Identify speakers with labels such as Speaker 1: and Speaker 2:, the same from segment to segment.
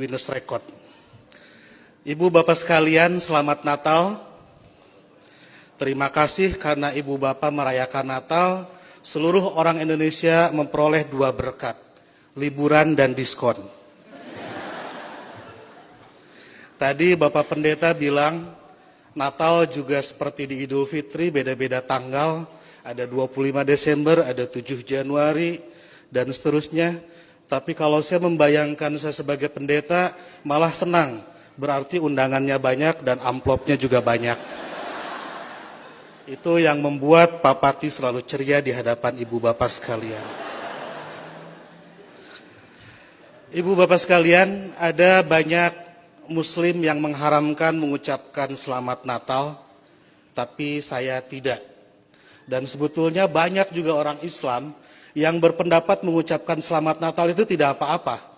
Speaker 1: Guinness Record. Ibu Bapak sekalian, selamat Natal. Terima kasih karena Ibu Bapak merayakan Natal. Seluruh orang Indonesia memperoleh 2 berkat, liburan dan diskon. Tadi Bapak Pendeta bilang Natal juga seperti di Idul Fitri, beda-beda tanggal. Ada 25 Desember, ada 7 Januari, dan seterusnya. Tapi kalau saya membayangkan saya sebagai pendeta, malah senang. Berarti undangannya banyak dan amplopnya juga banyak. Itu yang membuat Pak Pati selalu ceria di hadapan Ibu Bapak sekalian. Ibu Bapak sekalian, ada banyak Muslim yang mengharamkan mengucapkan Selamat Natal, tapi saya tidak. Dan sebetulnya banyak juga orang Islam yang berpendapat mengucapkan Selamat Natal itu tidak apa-apa.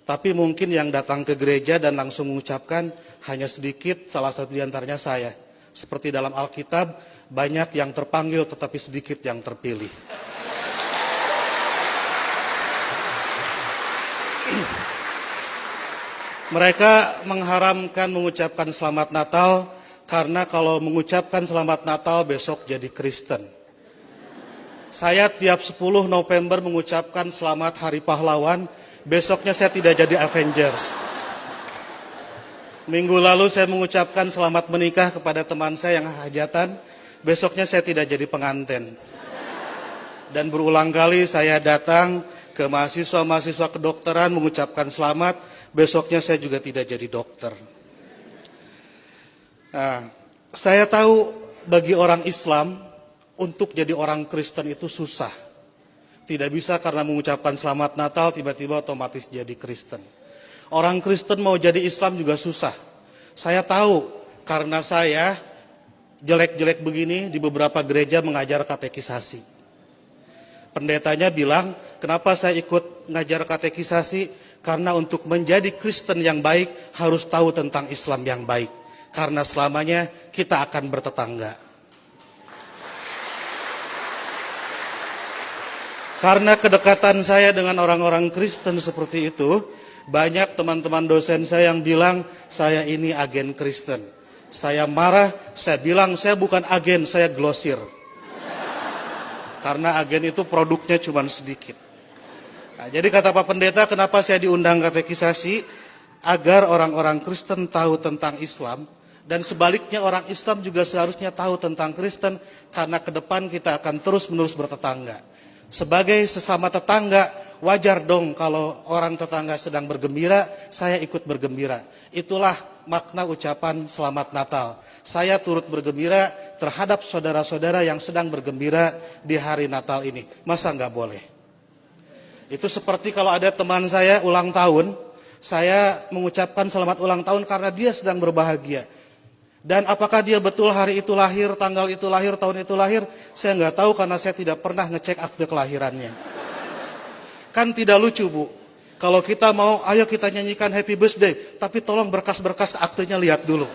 Speaker 1: Tapi mungkin yang datang ke gereja dan langsung mengucapkan hanya sedikit, salah satu di antaranya saya. Seperti dalam Alkitab, banyak yang terpanggil tetapi sedikit yang terpilih. Mereka mengharamkan mengucapkan Selamat Natal karena kalau mengucapkan Selamat Natal besok jadi Kristen. Saya tiap 10 November mengucapkan Selamat Hari Pahlawan, besoknya saya tidak jadi Avengers. Minggu lalu saya mengucapkan selamat menikah kepada teman saya yang hajatan, besoknya saya tidak jadi pengantin. Dan berulang kali saya datang ke mahasiswa-mahasiswa kedokteran mengucapkan selamat, besoknya saya juga tidak jadi dokter. Nah, saya tahu bagi orang Islam, untuk jadi orang Kristen itu susah. Tidak bisa karena mengucapkan Selamat Natal tiba-tiba otomatis jadi Kristen. Orang Kristen mau jadi Islam juga susah. Saya tahu karena saya jelek-jelek begini di beberapa gereja mengajar katekisasi. Pendetanya bilang, kenapa saya ikut ngajar katekisasi? Karena untuk menjadi Kristen yang baik harus tahu tentang Islam yang baik. Karena selamanya kita akan bertetangga. Karena kedekatan saya dengan orang-orang Kristen seperti itu, banyak teman-teman dosen saya yang bilang, saya ini agen Kristen. Saya marah, saya bilang, saya bukan agen, saya glosir. Karena agen itu produknya cuma sedikit. Nah, jadi kata Pak Pendeta, kenapa saya diundang katekisasi? Agar orang-orang Kristen tahu tentang Islam, dan sebaliknya orang Islam juga seharusnya tahu tentang Kristen, karena ke depan kita akan terus-menerus bertetangga. Sebagai sesama tetangga, wajar dong kalau orang tetangga sedang bergembira, saya ikut bergembira. Itulah makna ucapan Selamat Natal. Saya turut bergembira terhadap saudara-saudara yang sedang bergembira di hari Natal ini. Masa nggak boleh? Itu seperti kalau ada teman saya ulang tahun, saya mengucapkan selamat ulang tahun karena dia sedang berbahagia. Dan apakah dia betul hari itu lahir, tanggal itu lahir, tahun itu lahir, saya nggak tahu karena saya tidak pernah ngecek akte kelahirannya. Kan tidak lucu, Bu. Kalau kita mau, ayo kita nyanyikan happy birthday, tapi tolong berkas-berkas aktenya lihat dulu.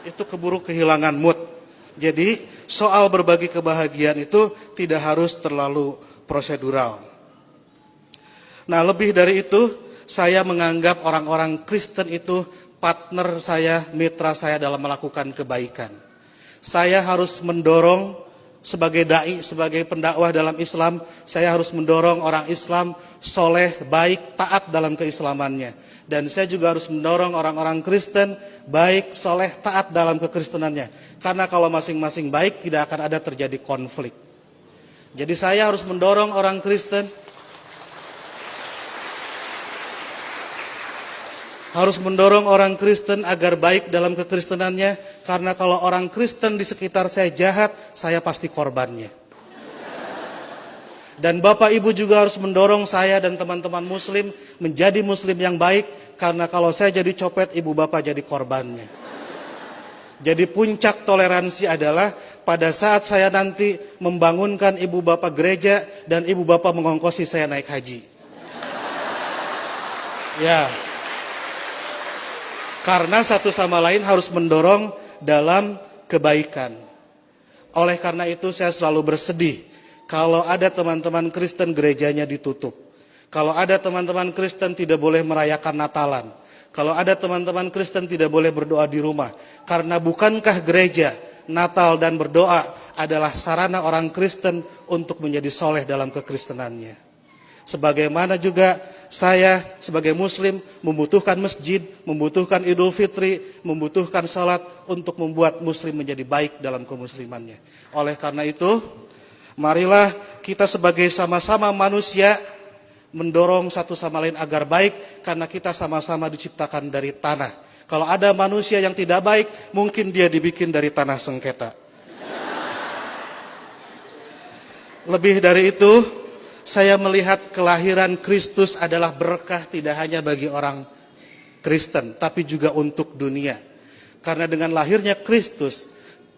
Speaker 1: Itu keburu kehilangan mood. Jadi soal berbagi kebahagiaan itu tidak harus terlalu prosedural. Nah, lebih dari itu, saya menganggap orang-orang Kristen itu partner saya, mitra saya dalam melakukan kebaikan. Saya harus mendorong sebagai dai, sebagai pendakwah dalam Islam, saya harus mendorong orang Islam soleh, baik, taat dalam keislamannya. Dan saya juga harus mendorong orang-orang Kristen baik, soleh, taat dalam kekristenannya. Karena kalau masing-masing baik, tidak akan ada terjadi konflik. Jadi saya harus mendorong orang Kristen agar baik dalam kekristenannya, karena kalau orang Kristen di sekitar saya jahat, saya pasti korbannya. Dan Bapak Ibu juga harus mendorong saya dan teman-teman Muslim menjadi Muslim yang baik, karena kalau saya jadi copet, Ibu Bapak jadi korbannya. Jadi puncak toleransi adalah pada saat saya nanti membangunkan Ibu Bapak gereja dan Ibu Bapak mengongkosi saya naik haji. Ya. Karena satu sama lain harus mendorong dalam kebaikan. Oleh karena itu saya selalu bersedih kalau ada teman-teman Kristen gerejanya ditutup. Kalau ada teman-teman Kristen tidak boleh merayakan Natalan. Kalau ada teman-teman Kristen tidak boleh berdoa di rumah. Karena bukankah gereja, Natal dan berdoa adalah sarana orang Kristen untuk menjadi soleh dalam kekristenannya. Sebagaimana juga saya sebagai muslim membutuhkan masjid, membutuhkan Idul Fitri, membutuhkan salat untuk membuat muslim menjadi baik dalam kemuslimannya. Oleh karena itu, marilah kita sebagai sama-sama manusia mendorong satu sama lain agar baik, karena kita sama-sama diciptakan dari tanah. Kalau ada manusia yang tidak baik, mungkin dia dibikin dari tanah sengketa. Lebih dari itu, saya melihat kelahiran Kristus adalah berkah tidak hanya bagi orang Kristen, tapi juga untuk dunia. Karena dengan lahirnya Kristus,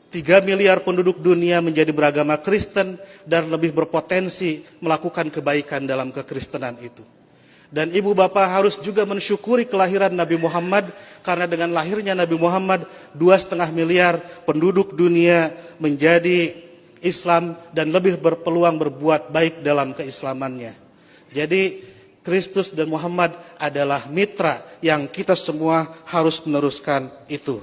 Speaker 1: 3 miliar penduduk dunia menjadi beragama Kristen dan lebih berpotensi melakukan kebaikan dalam kekristenan itu. Dan ibu bapak harus juga mensyukuri kelahiran Nabi Muhammad, karena dengan lahirnya Nabi Muhammad 2,5 miliar penduduk dunia menjadi Islam dan lebih berpeluang berbuat baik dalam keislamannya. Jadi Kristus dan Muhammad adalah mitra yang kita semua harus meneruskan itu.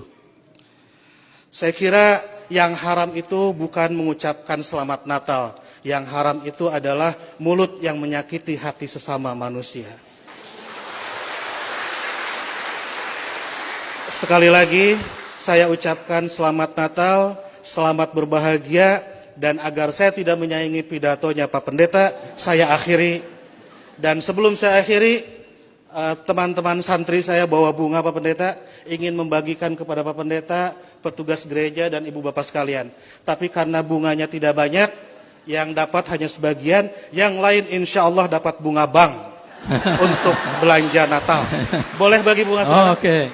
Speaker 1: Saya kira yang haram itu bukan mengucapkan selamat Natal. Yang haram itu adalah mulut yang menyakiti hati sesama manusia. Sekali lagi saya ucapkan selamat Natal, selamat berbahagia, dan agar saya tidak menyaingi pidatonya Pak Pendeta, saya akhiri. Dan sebelum saya akhiri, teman-teman santri saya bawa bunga Pak Pendeta, ingin membagikan kepada Pak Pendeta, petugas gereja dan ibu bapak sekalian. Tapi karena bunganya tidak banyak, yang dapat hanya sebagian, yang lain insya Allah dapat bunga bank untuk belanja Natal. Boleh bagi bunga?
Speaker 2: Oke.